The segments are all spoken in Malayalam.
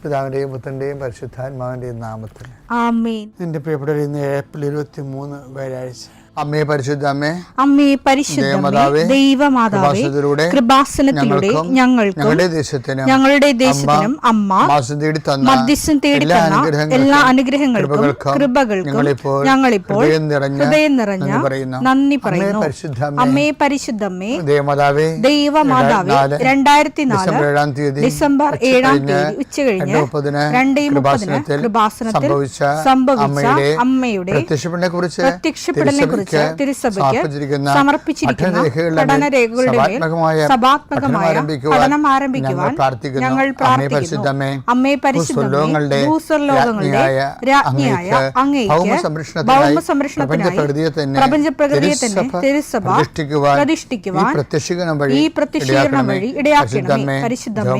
പിതാവിന്റെയും പുത്രന്റെയും പരിശുദ്ധാത്മാവിന്റെയും നാമത്തിൽ ആമേൻ. നിന്റെ പ്രിയപ്പെട്ടവർ, ഇന്ന് ഏപ്രിൽ 23 വ്യാഴാഴ്ച. അമ്മേ പരിശുദ്ധ അമ്മേ, അമ്മേ പരിശുദ്ധമേ, ദൈവമാതാവേ, കൃപാസനത്തിലൂടെ ഞങ്ങൾക്കും ഞങ്ങളുടെ ദേശത്തിനും അമ്മ മധ്യസ്ഥം തേടി തന്ന എല്ലാ അനുഗ്രഹങ്ങൾക്കും കൃപകൾക്കും ഞങ്ങളിപ്പോൾ ഹൃദയം നിറഞ്ഞ നന്ദി പറയുന്നു. അമ്മേ പരിശുദ്ധമേ, ദൈവമാതാവേ, 2004 ഡിസംബർ 7 ഉച്ചകഴിഞ്ഞ് 2:30 കൃപാസനത്തിൽ സംഭവിച്ച അമ്മയുടെ പ്രത്യക്ഷപ്പെടലിനെ കുറിച്ച് തിരുസഭയ്ക്ക് സമർപ്പിച്ചിരിക്കുന്ന പഠനരേഖകളുടെ മേൽ സഭാത്മകമായ പഠനം ആരംഭിക്കുവാൻ ഞങ്ങൾ പ്രാർത്ഥിക്കുന്നു. അമ്മേ പരിശുദ്ധമേ, ഭൂസ്വർലോകങ്ങളുടെ രാജ്ഞിയായ അങ്ങേയ്ക്ക് ഭൗമസംരക്ഷണത്തിനായി പ്രപഞ്ചപ്രകൃതിയെ തന്നെ തിരുസഭ പ്രതിഷ്ഠിക്കുവാൻ ഈ പ്രത്യക്ഷീകരണം വഴി ഇടയാക്കണമേ. പരിശുദ്ധമേ,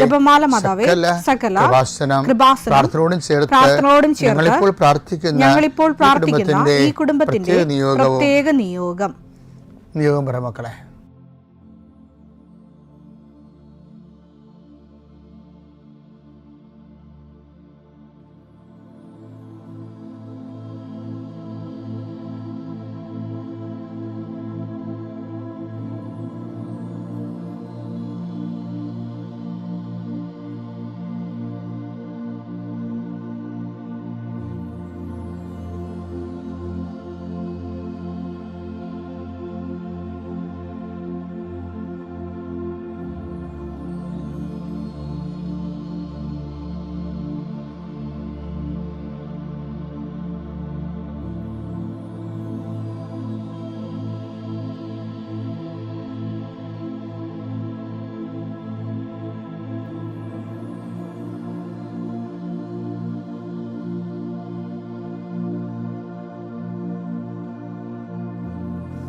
ജപമാല മാതാവേ, സകല കൃപാസനം പ്രാർത്ഥനയോടും ചേർത്ത് ഞങ്ങളിപ്പോൾ പ്രാർത്ഥിക്കുന്ന ഈ കുടുംബത്തിന്റെ പ്രത്യേക നിയോഗം പറ മക്കളെ.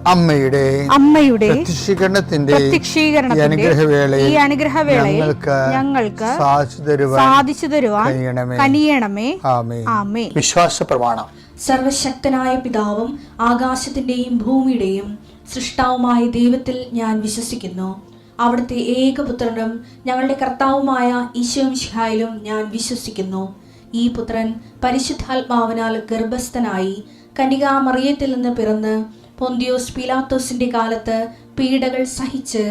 അമ്മയുടെ പ്രത്യക്ഷീകരണത്തിന്റെ ഈ അനുഗ്രഹവേളയിൽ ഞങ്ങൾക്ക് സാധിച്ചു തരുവാൻ കനിയണമേ. ആമേൻ. വിശ്വാസ പ്രമാണം. സർവശക്തനായ പിതാവും ആകാശത്തിന്റെയും ഭൂമിയുടെയും സൃഷ്ടാവുമായ ദൈവത്തിൽ ഞാൻ വിശ്വസിക്കുന്നു. അവിടുത്തെ ഏകപുത്രനും ഞങ്ങളുടെ കർത്താവുമായ ഈശോമിശിഹായിലും ഞാൻ വിശ്വസിക്കുന്നു. ഈ പുത്രൻ പരിശുദ്ധാത്മാവിനാൽ ഗർഭസ്ഥനായി കന്യകാമറിയത്തിൽ നിന്ന് പിറന്ന് പൊന്തിയോസ് പീലാത്തോസിന്റെ കാലത്ത് പീഡകൾ സഹിച്ച്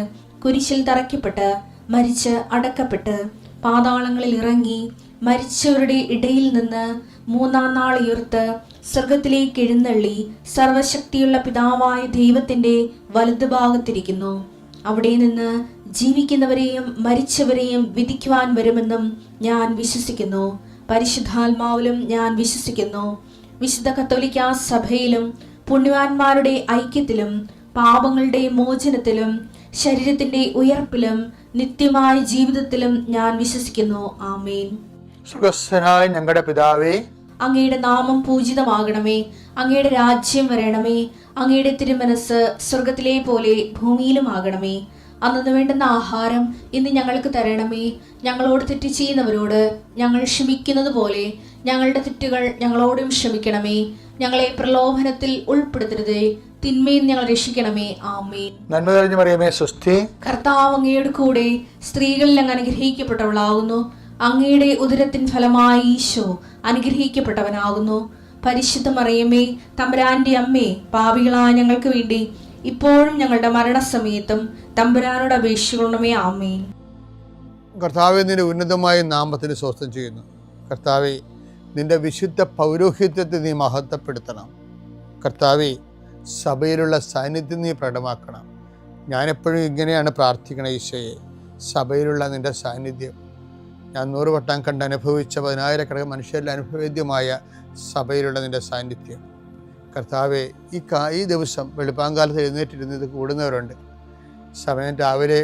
കുരിശിൽ തറയ്ക്കപ്പെട്ട് മരിച്ച് അടക്കപ്പെട്ട് പാതാളങ്ങളിൽ ഇറങ്ങി മരിച്ചവരുടെ ഇടയിൽ നിന്ന് 3-ാം നാൾ ഉയർത്ത് സ്വർഗത്തിലേക്ക് എഴുന്നള്ളി സർവശക്തിയുള്ള പിതാവായ ദൈവത്തിന്റെ വലതുഭാഗത്തിരിക്കുന്നു. അവിടെ നിന്ന് ജീവിക്കുന്നവരെയും മരിച്ചവരെയും വിധിക്കുവാൻ വരുമെന്നും ഞാൻ വിശ്വസിക്കുന്നു. പരിശുദ്ധാത്മാവിലും ഞാൻ വിശ്വസിക്കുന്നു. വിശുദ്ധ കത്തോലിക്കാ സഭയിലും പുണ്യവാന്മാരുടെ ഐക്യത്തിലും പാപങ്ങളുടെ മോചനത്തിലും ശരീരത്തിന്റെ ഉയർപ്പിലും നിത്യമായ ജീവിതത്തിലും ഞാൻ വിശ്വസിക്കുന്നു. ആമേൻ. സ്വർഗ്ഗസ്ഥനായ ഞങ്ങളുടെ പിതാവേ, അങ്ങയുടെ നാമം പൂജിതമാകണമേ. അങ്ങയുടെ രാജ്യം വരണമേ. അങ്ങയുടെ തിരുമനസ് സ്വർഗത്തിലെ പോലെ ഭൂമിയിലും ആകണമേ. അന്നു വേണ്ടുന്ന ആഹാരം ഇന്ന് ഞങ്ങൾക്ക് തരണമേ. ഞങ്ങളോട് തെറ്റ് ചെയ്യുന്നവരോട് ഞങ്ങൾ ക്ഷമിക്കുന്നത് പോലെ ഞങ്ങളുടെ തെറ്റുകൾ ഞങ്ങളോടും ക്ഷമിക്കണമേ. ഞങ്ങളെ പ്രലോഭനത്തിൽ ഉൾപ്പെടുത്തരുതേ, തിന്മയിൽ ഞങ്ങൾ രക്ഷിക്കണമേ. ആമേൻ. നന്മ നിറഞ്ഞ മറിയമേ, സ്വസ്തി. കർത്താവ് അങ്ങയുടെ കൂടെ സ്ത്രീകളിൽ അങ്ങ് അനുഗ്രഹിക്കപ്പെട്ടവളാകുന്നു. അങ്ങയുടെ ഉദരത്തിൻ ഫലമായി ഈശോ അനുഗ്രഹിക്കപ്പെട്ടവനാകുന്നു. പരിശുദ്ധ മറിയമേ, തമ്പുരാന്റെ അമ്മേ, പാപികളായ ഞങ്ങൾക്ക് വേണ്ടി ഇപ്പോഴും ഞങ്ങളുടെ മരണസമയത്തും തമ്പുരാനോട് അപേക്ഷിക്കണമേ. ആമേൻ. കർത്താവേ, നിന്റെ ഉന്നതമായ നാമത്തിന് സ്വസ്ഥം ചെയ്യുന്നു. കർത്താവേ, നിന്റെ വിശുദ്ധ പൗരോഹിത്യത്തെ നീ മഹത്വപ്പെടുത്തണം. കർത്താവേ, സഭയിലുള്ള സാന്നിധ്യം നീ പ്രകടമാക്കണം. ഞാനെപ്പോഴും ഇങ്ങനെയാണ് പ്രാർത്ഥിക്കണം. ഈശോയെ, സഭയിലുള്ള നിന്റെ സാന്നിധ്യം ഞാൻ 100 വട്ടം കണ്ട് അനുഭവിച്ച 10,000 മനുഷ്യരിൽ അനുഭവേദ്യമായ സഭയിലുള്ള നിന്റെ സാന്നിധ്യം. കർത്താവെ, ഈ ദിവസം വെളുപ്പാങ്കാലത്ത് എഴുന്നേറ്റിരുന്ന് ഇത് കൂടുന്നവരുണ്ട്. സമയം രാവിലെ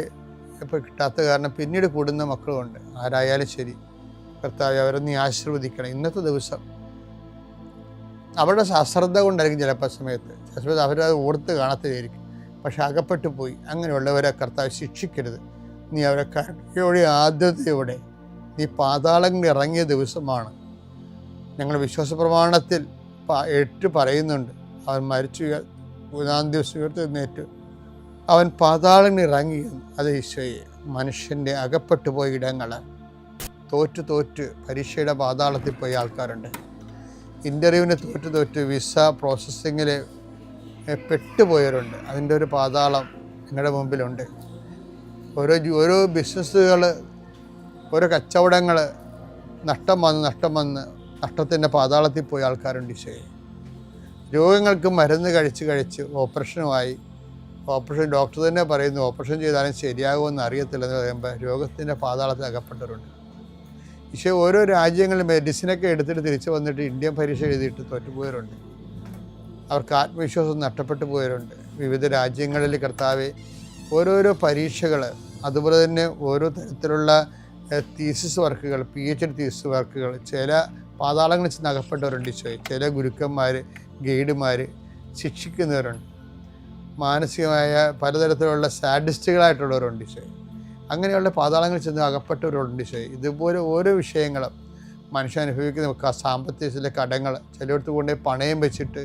ഇപ്പോൾ കിട്ടാത്ത കാരണം പിന്നീട് കൂടുന്ന മക്കളുമുണ്ട്. ആരായാലും ശരി കർത്താവെ, അവരെ നീ ആശീർവദിക്കണം. ഇന്നത്തെ ദിവസം അവരുടെ അശ്രദ്ധ കൊണ്ടായിരിക്കും ചിലപ്പോൾ സമയത്ത് അവരത് ഓർത്ത് കാണാത്തതായിരിക്കും. പക്ഷെ അകപ്പെട്ടു പോയി. അങ്ങനെയുള്ളവരെ കർത്താവ് ശിക്ഷിക്കരുത്. നീ അവരെ കരുണയോടെ ആദ്യതയോടെ നീ പാതാളങ്ങളിൽ ഇറങ്ങിയ ദിവസമാണ്. ഞങ്ങൾ വിശ്വാസ പ്രമാണത്തിൽ 8 പറയുന്നുണ്ട്. അവൻ മരിച്ചു 3-ാം ദിവസം ഉയർത്തെഴുന്നേറ്റ് അവൻ പാതാളങ്ങളിൽ ഇറങ്ങി. അത് ഈശോയെ, മനുഷ്യൻ്റെ അകപ്പെട്ടു പോയ ഇടങ്ങൾ തോറ്റ് പരീക്ഷയുടെ പാതാളത്തിൽ പോയ ആൾക്കാരുണ്ട്. ഇൻ്റർവ്യൂവിന് തോറ്റ് വിസ പ്രോസസ്സിങ്ങിൽ പെട്ടുപോയവരുണ്ട്. അതിൻ്റെ ഒരു പാതാളം നിങ്ങളുടെ മുമ്പിലുണ്ട്. ഓരോ ബിസിനസ്സുകൾ, ഓരോ കച്ചവടങ്ങൾ നഷ്ടം വന്ന് നഷ്ടത്തിൻ്റെ പാതാളത്തിൽ പോയ ആൾക്കാരുണ്ട്. ഈശോയെ, രോഗങ്ങൾക്ക് മരുന്ന് കഴിച്ച് ഓപ്പറേഷൻ ഡോക്ടർ തന്നെ പറയുന്നു ഓപ്പറേഷൻ ചെയ്താലും ശരിയാകുമെന്ന് അറിയത്തില്ലെന്ന് പറയുമ്പോൾ രോഗത്തിൻ്റെ പാതാളത്തിൽ അകപ്പെട്ടവരുണ്ട്. ഈശോ, ഓരോ രാജ്യങ്ങളിൽ മെഡിസിനൊക്കെ എടുത്തിട്ട് തിരിച്ചു വന്നിട്ട് ഇന്ത്യൻ പരീക്ഷ എഴുതിയിട്ട് തോറ്റുപോയവരുണ്ട്. അവർക്ക് ആത്മവിശ്വാസം നഷ്ടപ്പെട്ടു പോയവരുണ്ട്. വിവിധ രാജ്യങ്ങളിൽ കർത്താവെ ഓരോരോ പരീക്ഷകൾ, അതുപോലെ തന്നെ ഓരോ തരത്തിലുള്ള തീസിസ് വർക്കുകൾ, PhD തീസിസ് വർക്കുകൾ, ചില പാതാളങ്ങളിൽ ചെന്ന് അകപ്പെട്ടവരുണ്ട്. ഈശോയെ, ചില ഗുരുക്കന്മാർ, ഗൈഡുമാർ ശിക്ഷിക്കുന്നവരുണ്ട്. മാനസികമായ പലതരത്തിലുള്ള സാഡിസ്റ്റുകളായിട്ടുള്ളവരുണ്ട്. ഈശോയെ, അങ്ങനെയുള്ള പാതാളങ്ങളിൽ ചെന്ന് അകപ്പെട്ടവരുണ്ട്. ഈശോയെ, ഇതുപോലെ ഓരോ വിഷയങ്ങളും മനുഷ്യൻ അനുഭവിക്കുന്ന സാമ്പത്തിക കടങ്ങൾ, ചിലയിടത്ത് കൊണ്ടുപോയി പണയം വെച്ചിട്ട്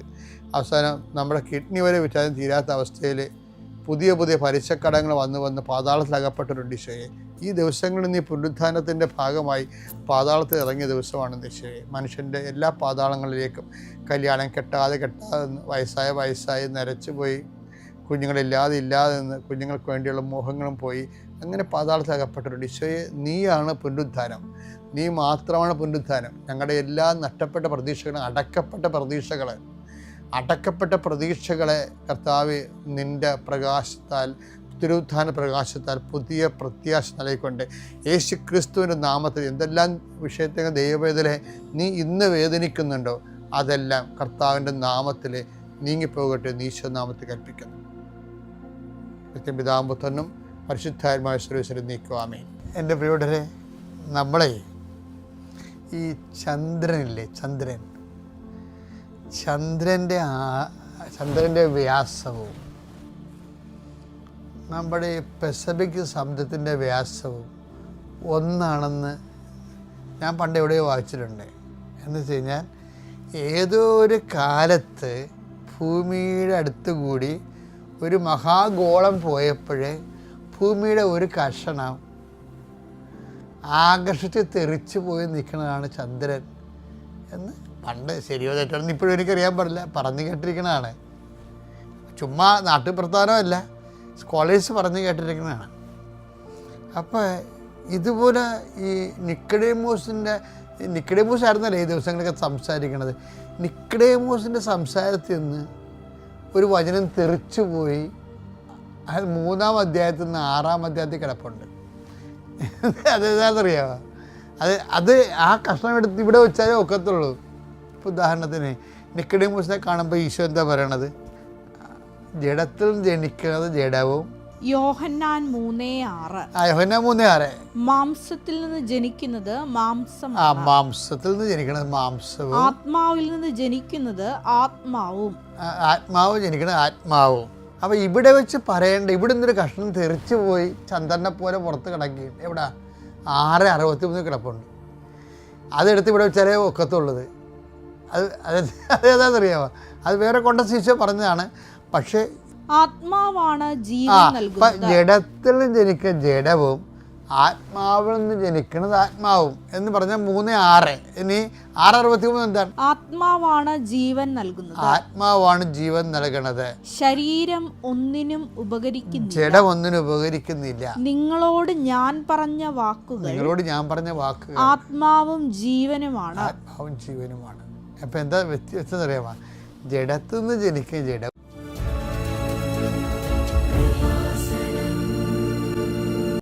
അവസാനം നമ്മുടെ കിഡ്നി വരെ വിറ്റാലും തീരാത്ത അവസ്ഥയിൽ പുതിയ പലിശക്കടങ്ങൾ വന്ന് പാതാളത്തിൽ അകപ്പെട്ടവരുണ്ട്. ഈശോയെ, ഈ ദിവസങ്ങളിൽ നീ പുനരുത്ഥാനത്തിൻ്റെ ഭാഗമായി പാതാളത്തിൽ ഇറങ്ങിയ ദിവസമാണ് ഈശോയെ. മനുഷ്യൻ്റെ എല്ലാ പാതാളങ്ങളിലേക്കും, കല്യാണം കെട്ടാതെ വയസ്സായി നരച്ചു പോയി, കുഞ്ഞുങ്ങളില്ലാതെ നിന്ന് കുഞ്ഞുങ്ങൾക്ക് വേണ്ടിയുള്ള മോഹങ്ങളും പോയി, അങ്ങനെ പാതാളത്തിൽ അകപ്പെട്ടവരുണ്ട്. ഈശോയെ, നീയാണ് പുനരുത്ഥാനം, നീ മാത്രമാണ് പുനരുത്ഥാനം. ഞങ്ങളുടെ എല്ലാ നഷ്ടപ്പെട്ട പ്രതീക്ഷകളും, അടക്കപ്പെട്ട പ്രതീക്ഷകളെ കർത്താവ് നിൻ്റെ പ്രകാശത്താൽ, തിരുവുത്ഥാന പ്രകാശത്താൽ പുതിയ പ്രത്യാശ നൽകിക്കൊണ്ട് യേശു ക്രിസ്തുവിൻ്റെ നാമത്തിൽ എന്തെല്ലാം വിഷയത്തെ ദൈവവേദന നീ ഇന്ന് വേദനിക്കുന്നുണ്ടോ അതെല്ലാം കർത്താവിൻ്റെ നാമത്തിൽ നീങ്ങിപ്പോകട്ടെ എന്ന് ഈശോ നാമത്തിൽ കൽപ്പിക്കുന്നു. പിതാവും പുത്രനും പരിശുദ്ധാത്മാവുമായ സർവ്വേശ്വരൻ നീക്കുവാമേ. എൻ്റെ പ്രിയപ്പെട്ടവരെ, നമ്മളെ ഈ ചന്ദ്രൻ്റെ വ്യാസവും നമ്മുടെ പസഫിക് സമുദ്രത്തിൻ്റെ വ്യാസവും ഒന്നാണെന്ന് ഞാൻ പണ്ട് എവിടെയോ വായിച്ചിട്ടുണ്ട്. എന്ന് വെച്ച് കഴിഞ്ഞാൽ ഏതോ ഒരു കാലത്ത് ഭൂമിയുടെ അടുത്ത് കൂടി ഒരു മഹാഗോളം പോയപ്പോഴേ ഭൂമിയുടെ ഒരു കഷണം ആകർഷിച്ച് തെറിച്ചു പോയി നിൽക്കുന്നതാണ് ചന്ദ്രൻ എന്ന് പണ്ട്. ശരിയോ തെറ്റാണെന്ന് ഇപ്പോഴും എനിക്കറിയാൻ പാടില്ല, പറഞ്ഞു കേട്ടിരിക്കുന്നതാണ്. ചുമ്മാ നാട്ടുപ്രസ്ഥാനമല്ല, സ്കോളേഴ്സ് പറഞ്ഞു കേട്ടിരിക്കുന്നതാണ്. അപ്പോൾ ഇതുപോലെ ഈ നിക്കഡേമോസ് ആയിരുന്നല്ലേ ഈ ദിവസങ്ങളൊക്കെ സംസാരിക്കണത്. നിക്കഡേമോസിൻ്റെ സംസാരത്തിൽ നിന്ന് ഒരു വചനം തെറിച്ചു പോയി. അത് 3-ാം അധ്യായത്തിൽ നിന്ന് 6-ാം അധ്യായത്തിൽ കിടപ്പുണ്ട്. അതെന്താണെന്നറിയാമോ? അത് ആ കഷ്ണം എടുത്ത് ഇവിടെ വെച്ചാലേ ഒക്കത്തുള്ളൂ. ഇപ്പോൾ ഉദാഹരണത്തിന് നിക്കഡേമോസിനെ കാണുമ്പോൾ ഈശോ എന്താ പറയണത്? ജഡത്തിൽ ജനിക്കുന്നത് ജഡവും. യോഹന്നാൻ 3:6 മാംസത്തിൽ നിന്ന് ജനിക്കുന്നത് മാംസം, മാംസത്തിൽ നിന്ന് ജനിക്കുന്നത് മാംസവും, ആത്മാവിൽ നിന്ന് ജനിക്കുന്നത് ആത്മാവും, ആത്മാവ് ജനിക്കുന്നത് ആത്മാവും. അപ്പോൾ ഇവിടെ വെച്ച് പറയേണ്ട, ഇവിടെ നിന്നൊരു കഷ്ണം തെറിച്ചു പോയി ചന്ദ്രനെ പോലെ പുറത്ത് കിടക്കുകയാണ്. എവിടെ? 6:63 കിടപ്പുണ്ട്. അതെടുത്ത് ഇവിടെ വെച്ചാലേ ഒക്കത്തുള്ളത്. അതേതാണെന്നറിയാമോ? അത് വേറെ കോണ്ടക്സ്റ്റ് പറഞ്ഞതാണ്. പക്ഷേ ആത്മാവാണ് ജീവൻ നൽകുന്നത്. ജഡത്തിൽ നിന്ന് ജനിക്കുന്ന ജഡവും ആത്മാവിൽ നിന്ന് ജനിക്കുന്നത് ആത്മാവും എന്ന് പറഞ്ഞാൽ 3:6. ഇനി 6:63 എന്താണ്? ആത്മാവാണ് ജീവൻ നൽകുന്നത്. ആത്മാവാണ് ജീവൻ നൽകണത്. ശരീരം ഒന്നിനും ഉപകരിക്കുന്നില്ല, ജഡം ഒന്നിനും ഉപകരിക്കുന്നില്ല. നിങ്ങളോട് ഞാൻ പറഞ്ഞ വാക്കുകൾ ആത്മാവും ജീവനുമാണ്. അപ്പം എന്താ വ്യത്യാസം അറിയാമോ? ജഡത്തിൽ നിന്ന് ജനിക്കുന്ന ജഡം